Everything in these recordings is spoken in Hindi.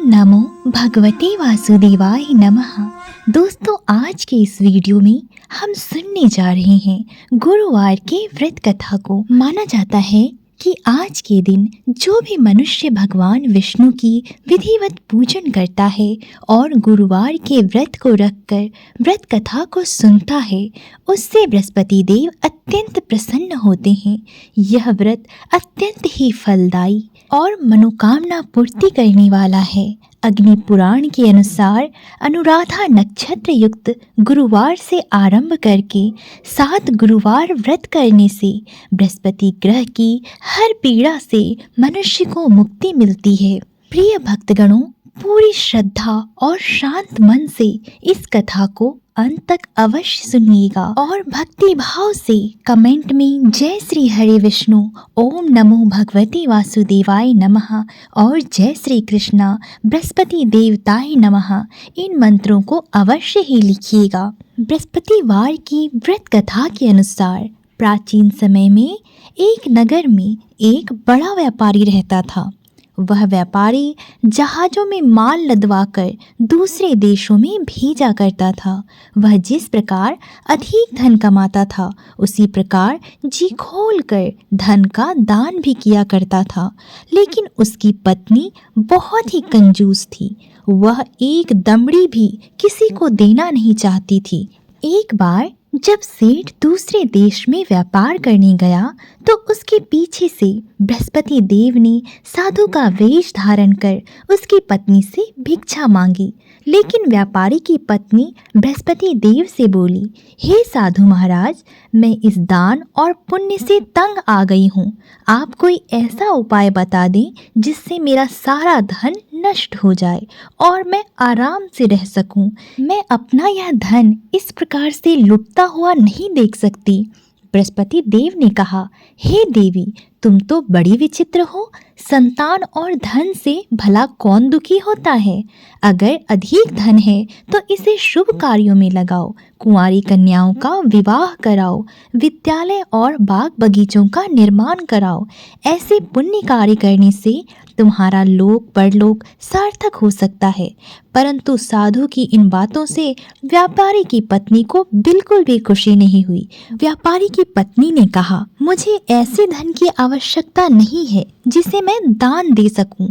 नमो भगवते वासुदेवाय नमः। दोस्तों, आज के इस वीडियो में हम सुनने जा रहे हैं गुरुवार के व्रत कथा को। माना जाता है कि आज के दिन जो भी मनुष्य भगवान विष्णु की विधिवत पूजन करता है और गुरुवार के व्रत को रखकर व्रत कथा को सुनता है, उससे बृहस्पति देव अत्यंत प्रसन्न होते हैं। यह व्रत अत्यंत ही फलदायी और मनोकामना पूर्ति करने वाला है। अग्नि पुराण के अनुसार अनुराधा नक्षत्र युक्त गुरुवार से आरंभ करके 7 गुरुवार व्रत करने से बृहस्पति ग्रह की हर पीड़ा से मनुष्य को मुक्ति मिलती है। प्रिय भक्तगणों, पूरी श्रद्धा और शांत मन से इस कथा को अंत तक अवश्य सुनिएगा और भक्ति भाव से कमेंट में जय श्री हरे विष्णु, ओम नमो भगवते वासुदेवाय नमः और जय श्री कृष्णा बृहस्पति देवताय नमः इन मंत्रों को अवश्य ही लिखिएगा। बृहस्पतिवार की व्रत कथा के अनुसार प्राचीन समय में एक नगर में एक बड़ा व्यापारी रहता था। वह व्यापारी जहाज़ों में माल लदवाकर दूसरे देशों में भेजा करता था। वह जिस प्रकार अधिक धन कमाता था, उसी प्रकार जी खोलकर धन का दान भी किया करता था। लेकिन उसकी पत्नी बहुत ही कंजूस थी। वह एक दमड़ी भी किसी को देना नहीं चाहती थी। एक बार जब सेठ दूसरे देश में व्यापार करने गया तो उसके पीछे से बृहस्पति देव ने साधु का वेश धारण कर उसकी पत्नी से भिक्षा मांगी। लेकिन व्यापारी की पत्नी बृहस्पति देव से बोली, हे साधु महाराज, मैं इस दान और पुण्य से तंग आ गई हूँ। आप कोई ऐसा उपाय बता दें जिससे मेरा सारा धन नष्ट हो जाए और मैं आराम से रह सकूं। मैं अपना यह धन इस प्रकार से लुटता हुआ नहीं देख सकती। बृहस्पति देव ने कहा, हे देवी, तुम तो बड़ी विचित्र हो। संतान और धन से भला कौन दुखी होता है? अगर अधिक धन है तो इसे शुभ कार्यों में लगाओ, कुंवारी कन्याओं का विवाह कराओ, विद्यालय और बाग बगीचों का निर्माण कराओ। ऐसे पुण्य कार्य करने से तुम्हारा लोक परलोक सार्थक हो सकता है। परंतु साधु की इन बातों से व्यापारी की पत्नी को बिल्कुल भी खुशी नहीं हुई। व्यापारी की पत्नी ने कहा, मुझे ऐसे धन की आवश्यकता नहीं है जिसे मैं दान दे सकूं।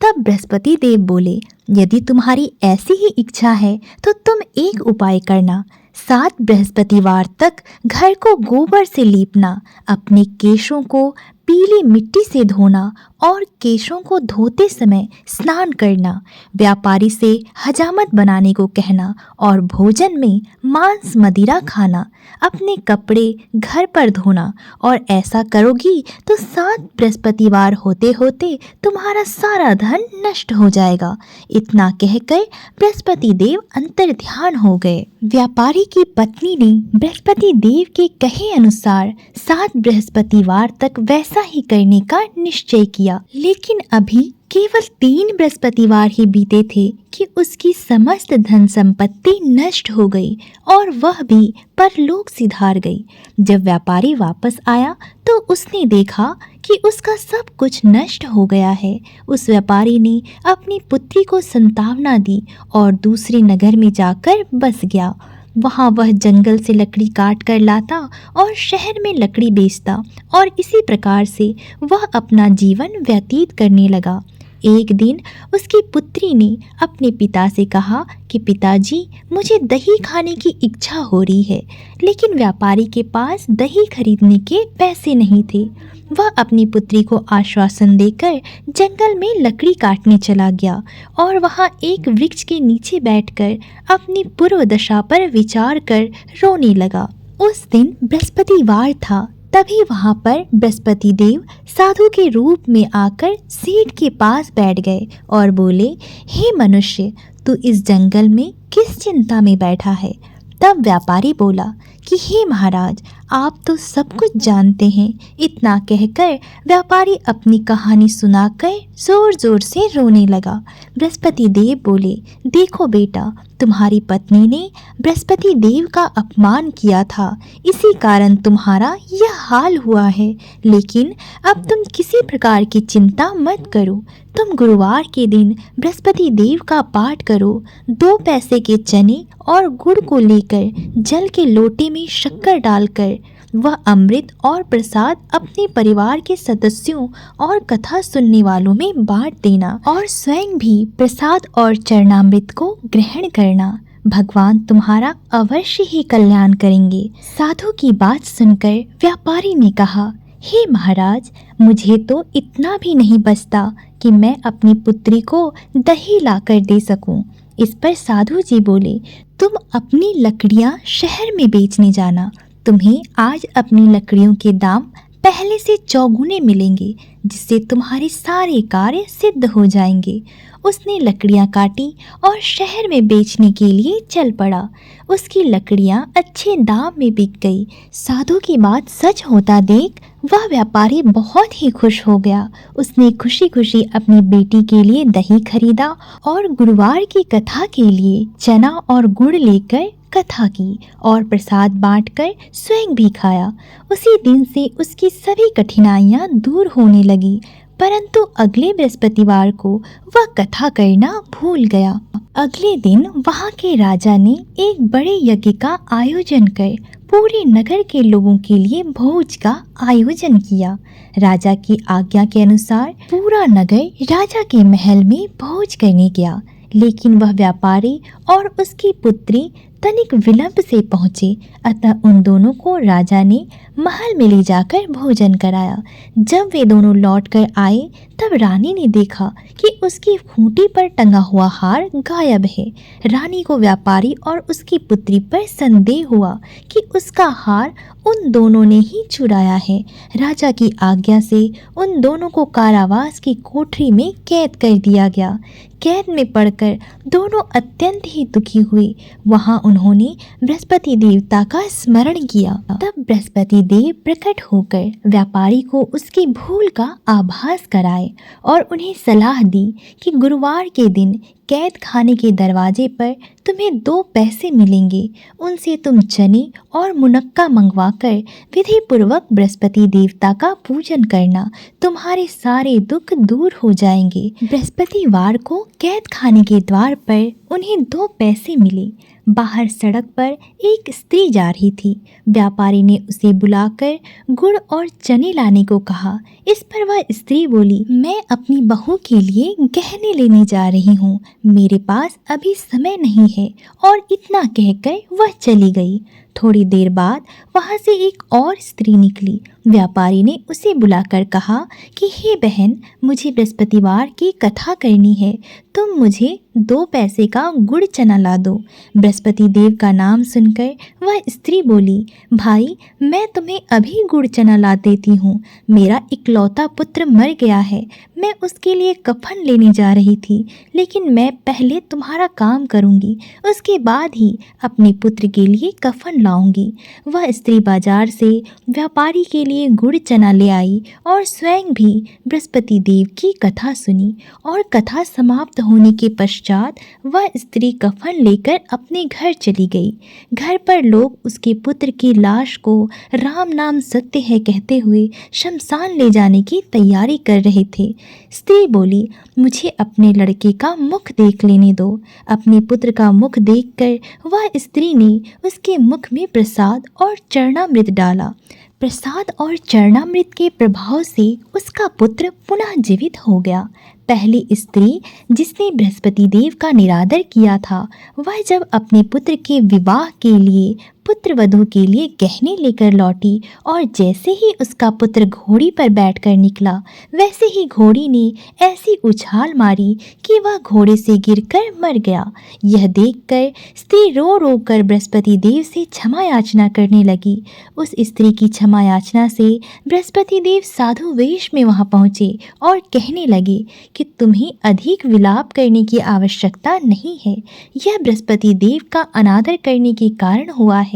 तब बृहस्पति देव बोले, यदि तुम्हारी ऐसी ही इच्छा है तो तुम एक उपाय करना। 7 बृहस्पतिवार तक घर को गोबर से लीपना, अपने केशों को पीली मिट्टी से धोना और केशों को धोते समय स्नान करना। व्यापारी से हजामत बनाने को कहना और भोजन में मांस मदिरा खाना। अपने कपड़े घर पर धोना और ऐसा करोगी तो 7 बृहस्पतिवार होते होते तुम्हारा सारा धन नष्ट हो जाएगा। इतना कहकर बृहस्पति देव अंतर्ध्यान हो गए। व्यापारी की पत्नी ने बृहस्पति देव के कहे अनुसार 7 बृहस्पतिवार तक वैसा ही करने का निश्चय किया। लेकिन अभी केवल 3 बृहस्पतिवार ही बीते थे कि उसकी समस्त धन संपत्ति नष्ट हो गई और वह भी परलोक सिधार गई। जब व्यापारी वापस आया तो उसने देखा कि उसका सब कुछ नष्ट हो गया है। उस व्यापारी ने अपनी पुत्री को संतावना दी और दूसरे नगर में जाकर बस गया। वहाँ वह जंगल से लकड़ी काट कर लाता और शहर में लकड़ी बेचता और इसी प्रकार से वह अपना जीवन व्यतीत करने लगा। एक दिन उसकी पुत्री ने अपने पिता से कहा कि पिताजी, मुझे दही खाने की इच्छा हो रही है। लेकिन व्यापारी के पास दही खरीदने के पैसे नहीं थे। वह अपनी पुत्री को आश्वासन देकर जंगल में लकड़ी काटने चला गया और वहाँ एक वृक्ष के नीचे बैठकर अपनी पूर्व दशा पर विचार कर रोने लगा। उस दिन बृहस्पतिवार था। तभी वहाँ पर बृहस्पति देव साधु के रूप में आकर सेठ के पास बैठ गए और बोले, हे मनुष्य, तू इस जंगल में किस चिंता में बैठा है? तब व्यापारी बोला कि हे महाराज, आप तो सब कुछ जानते हैं। इतना कहकर व्यापारी अपनी कहानी सुनाकर जोर जोर से रोने लगा। बृहस्पति देव बोले, देखो बेटा, तुम्हारी पत्नी ने बृहस्पति देव का अपमान किया था, इसी कारण तुम्हारा यह हाल हुआ है। लेकिन अब तुम किसी प्रकार की चिंता मत करो। तुम गुरुवार के दिन बृहस्पति देव का पाठ करो। 2 पैसे के चने और गुड़ को लेकर जल के लोटे में शक्कर डालकर वह अमृत और प्रसाद अपने परिवार के सदस्यों और कथा सुनने वालों में बांट देना और स्वयं भी प्रसाद और चरणामृत को ग्रहण करना। भगवान तुम्हारा अवश्य ही कल्याण करेंगे। साधु की बात सुनकर व्यापारी ने कहा, हे महाराज, मुझे तो इतना भी नहीं बचता कि मैं अपनी पुत्री को दही लाकर दे सकूं। इस पर साधु जी बोले, तुम अपनी लकड़ियां शहर में बेचने जाना। तुम्हें आज अपनी लकड़ियों के दाम पहले से चौगुने मिलेंगे, जिससे तुम्हारे सारे कार्य सिद्ध हो जाएंगे। उसने लकड़ियां काटी और शहर में बेचने के लिए चल पड़ा। उसकी लकड़ियां अच्छे दाम में बिक गई। साधु की बात सच होता देख वह व्यापारी बहुत ही खुश हो गया। उसने खुशी खुशी अपनी बेटी के लिए दही खरीदा और गुरुवार की कथा के लिए चना और गुड़ लेकर कथा की और प्रसाद बांटकर स्वयं भी खाया। उसी दिन से उसकी सभी कठिनाइयां दूर होने लगी। परंतु अगले बृहस्पतिवार को वह कथा करना भूल गया। अगले दिन वहां के राजा ने एक बड़े यज्ञ का आयोजन कर पूरे नगर के लोगों के लिए भोज का आयोजन किया। राजा की आज्ञा के अनुसार पूरा नगर राजा के महल में भोज करने गया, लेकिन वह व्यापारी और उसकी पुत्री तनिक विलंब से पहुंचे। अतः उन दोनों को राजा ने महल में ले जाकर भोजन कराया। जब वे दोनों लौटकर आए तब रानी ने देखा कि उसकी खूंटी पर टंगा हुआ हार गायब है। रानी को व्यापारी और उसकी पुत्री पर संदेह हुआ कि उसका हार उन दोनों ने ही चुराया है। राजा की आज्ञा से उन दोनों को कारावास की कोठरी में कैद कर दिया गया। कैद में पड़कर दोनों अत्यंत ही दुखी हुए। वहां उन्होंने बृहस्पति देवता का स्मरण किया। तब बृहस्पति देव प्रकट होकर व्यापारी को उसकी भूल का आभास कराए और उन्हें सलाह दी कि गुरुवार के दिन कैद खाने के दरवाजे पर तुम्हें 2 पैसे मिलेंगे। उनसे तुम चने और मुनक्का मंगवाकर विधि पूर्वक बृहस्पति देवता का पूजन करना। तुम्हारे सारे दुख दूर हो जाएंगे। बृहस्पतिवार को कैद खाने के द्वार पर उन्हें 2 पैसे मिले। बाहर सड़क पर एक स्त्री जा रही थी। व्यापारी ने उसे बुलाकर गुड़ और चने लाने को कहा। इस पर वह स्त्री बोली, मैं अपनी बहू के लिए गहने लेने जा रही हूँ, मेरे पास अभी समय नहीं है। और इतना कहकर वह चली गई। थोड़ी देर बाद वहाँ से एक और स्त्री निकली। व्यापारी ने उसे बुलाकर कहा कि हे बहन, मुझे बृहस्पतिवार की कथा करनी है, तुम मुझे 2 पैसे का गुड़ चना ला दो। बृहस्पति देव का नाम सुनकर वह स्त्री बोली, भाई, मैं तुम्हें अभी गुड़ चना ला देती हूँ। मेरा इकलौता पुत्र मर गया है, मैं उसके लिए कफन लेने जा रही थी, लेकिन मैं पहले तुम्हारा काम करूँगी, उसके बाद ही अपने पुत्र के लिए कफन लाऊंगी। वह स्त्री बाजार से व्यापारी के लिए गुड़ चना ले आई और स्वयं भी बृहस्पति देव की कथा सुनी। और कथा समाप्त होने के पश्चात वह स्त्री कफन लेकर अपने घर चली गई। घर पर लोग उसके पुत्र की लाश को राम नाम सत्य है कहते हुए शमशान ले जाने की तैयारी कर रहे थे। स्त्री बोली, मुझे अपने लड़के का मुख देख लेने दो। अपने पुत्र का मुख देखकर वह स्त्री ने उसके मुख में प्रसाद और चरणामृत डाला। प्रसाद और चरणामृत के प्रभाव से उसका पुत्र पुनः जीवित हो गया। पहली स्त्री जिसने बृहस्पति देव का निरादर किया था, वह जब अपने पुत्र के विवाह के लिए पुत्र वधू के लिए गहने लेकर लौटी और जैसे ही उसका पुत्र घोड़ी पर बैठकर निकला, वैसे ही घोड़ी ने ऐसी उछाल मारी कि वह घोड़े से गिरकर मर गया। यह देखकर स्त्री रो रो कर बृहस्पति देव से क्षमा याचना करने लगी। उस स्त्री की क्षमा याचना से बृहस्पति देव साधु वेश में वहां पहुंचे और कहने लगे कि तुम्हें अधिक विलाप करने की आवश्यकता नहीं है। यह बृहस्पति देव का अनादर करने के कारण हुआ है।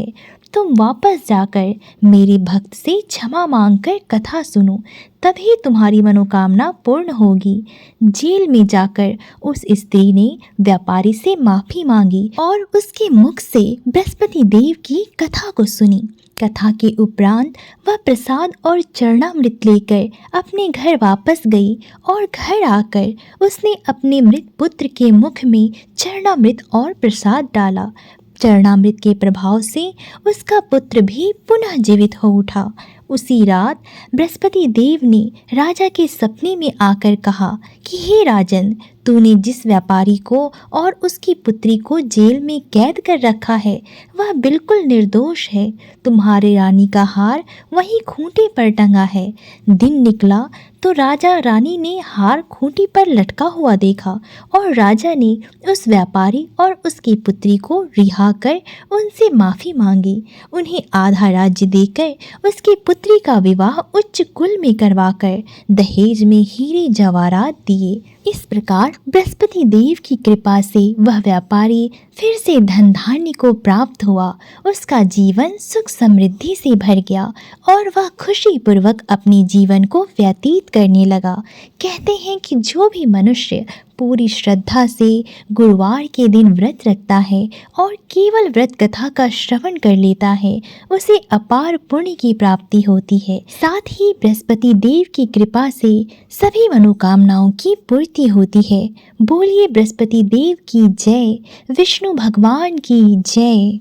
तुम वापस जाकर मेरे भक्त से क्षमा मांगकर कथा सुनो, तभी तुम्हारी मनोकामना पूर्ण होगी। जेल में जाकर उस स्त्री ने व्यापारी से माफी मांगी और उसके मुख से बृहस्पति देव की कथा को सुनी। कथा के उपरांत वह प्रसाद और चरणामृत लेकर अपने घर वापस गई और घर आकर उसने अपने मृत पुत्र के मुख में चरणामृत और प्रसाद डाला। चरणामृत के प्रभाव से उसका पुत्र भी पुनः जीवित हो उठा। उसी रात बृहस्पति देव ने राजा के सपने में आकर कहा कि हे राजन, तूने जिस व्यापारी को और उसकी पुत्री को जेल में कैद कर रखा है वह बिल्कुल निर्दोष है। तुम्हारे रानी का हार वहीं खूंटे पर टंगा है। दिन निकला तो राजा रानी ने हार खूंटी पर लटका हुआ देखा और राजा ने उस व्यापारी और उसकी पुत्री को रिहा कर उनसे माफ़ी मांगी। उन्हें आधा राज्य देकर उसकी पुत्री का विवाह उच्च कुल में करवाकर दहेज में हीरे जवाहरात दिए। इस प्रकार बृहस्पति देव की कृपा से वह व्यापारी फिर से धन धान्य को प्राप्त हुआ। उसका जीवन सुख समृद्धि से भर गया और वह खुशी पूर्वक अपने जीवन को व्यतीत करने लगा। कहते हैं कि जो भी मनुष्य पूरी श्रद्धा से गुरुवार के दिन व्रत रखता है और केवल व्रत कथा का श्रवण कर लेता है, उसे अपार पुण्य की प्राप्ति होती है। साथ ही बृहस्पति देव की कृपा से सभी मनोकामनाओं की पूर्ति होती है। बोलिए बृहस्पति देव की जय, विष्णु भगवान की जय।